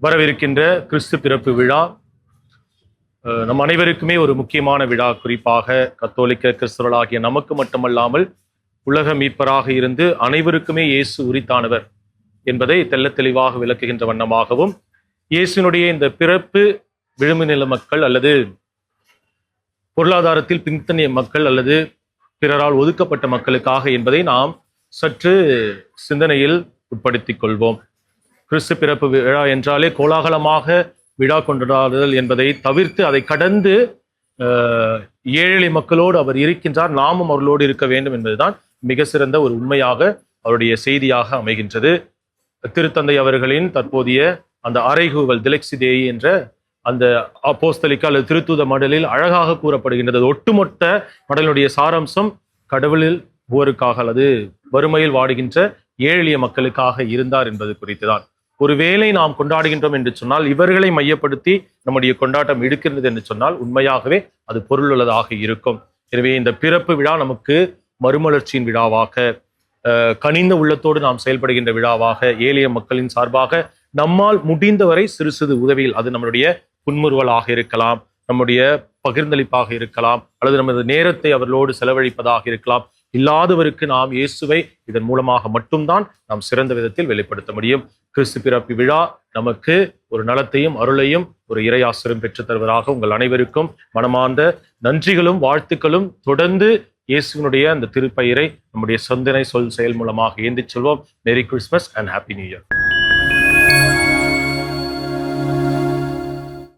வரவிருக்கின்ற கிறிஸ்து பிறப்பு விழா நம் அனைவருக்குமே ஒரு முக்கியமான விழா. குறிப்பாக கத்தோலிக்க கிறிஸ்தவர்களாகிய நமக்கு மட்டுமல்லாமல் உலக மீட்பராக இருந்து அனைவருக்குமே இயேசு உரித்தானவர் என்பதை தெள்ள தெளிவாக விளக்குகின்ற வண்ணமாகவும், இயேசுனுடைய இந்த பிறப்பு விளிம்பு நில மக்கள் அல்லது பொருளாதாரத்தில் பின்தங்கிய மக்கள் அல்லது பிறரால் ஒதுக்கப்பட்ட மக்களுக்காக என்பதை நாம் சற்று சிந்தனையில் உட்படுத்திக் கொள்வோம். கிறிஸ்து பிறப்பு விழா என்றாலே கோலாகலமாக விழா கொண்டாடுதல் என்பதை தவிர்த்து அதை கடந்து ஏழை மக்களோடு அவர் இருக்கின்றார், நாமும் அவர்களோடு இருக்க வேண்டும் என்பதுதான் மிக சிறந்த ஒரு உண்மையாக அவருடைய செய்தியாக அமைகின்றது. திருத்தந்தை அவர்களின் தற்போதைய அந்த அறைகூவல் திலெக்சி தேயி என்ற அந்த அப்போஸ்தலிக்க அல்லது திருத்தூத மடலில் அழகாக கூறப்படுகின்றது. ஒட்டுமொத்த மடலினுடைய சாராம்சம் கடவுளில் போருக்காக அல்லது வறுமையில் வாடுகின்ற ஏழிய மக்களுக்காக இருந்தார் என்பது குறித்துதான். ஒருவேளை நாம் கொண்டாடுகின்றோம் என்று சொன்னால், இவர்களை மையப்படுத்தி நம்முடைய கொண்டாட்டம் எடுக்கிறது என்று சொன்னால் உண்மையாகவே அது பொருளுள்ளதாக இருக்கும். எனவே இந்த பிறப்பு விழா நமக்கு மறுமலர்ச்சியின் விழாவாக, கனிந்த உள்ளத்தோடு நாம் செயல்படுகின்ற விழாவாக, ஏழைய மக்களின் சார்பாக நம்மால் முடிந்தவரை சிறு சிறு உதவியில், அது நம்மளுடைய புன்முறுவலாக இருக்கலாம், நம்முடைய பகிர்ந்தளிப்பாக இருக்கலாம், அல்லது நமது நேரத்தை அவர்களோடு செலவழிப்பதாக இருக்கலாம். இல்லாதவருக்கு நாம் இயேசுவை இதன் மூலமாக மட்டும்தான் நாம் சிறந்த விதத்தில் வெளிப்படுத்த முடியும். கிறிஸ்து பிறப்பு விழா நமக்கு ஒரு நலத்தையும் அருளையும் ஒரு இறையாசிரும் பெற்றுத் தருவதாக உங்கள் அனைவருக்கும் மனமார்ந்த நன்றிகளும் வாழ்த்துக்களும். தொடர்ந்து இயேசுவினுடைய அந்த திருப்பெயரை நம்முடைய சொந்தனை சொல் செயல் மூலமாக ஏந்திச் சொல்வோம். Merry Christmas and happy new year.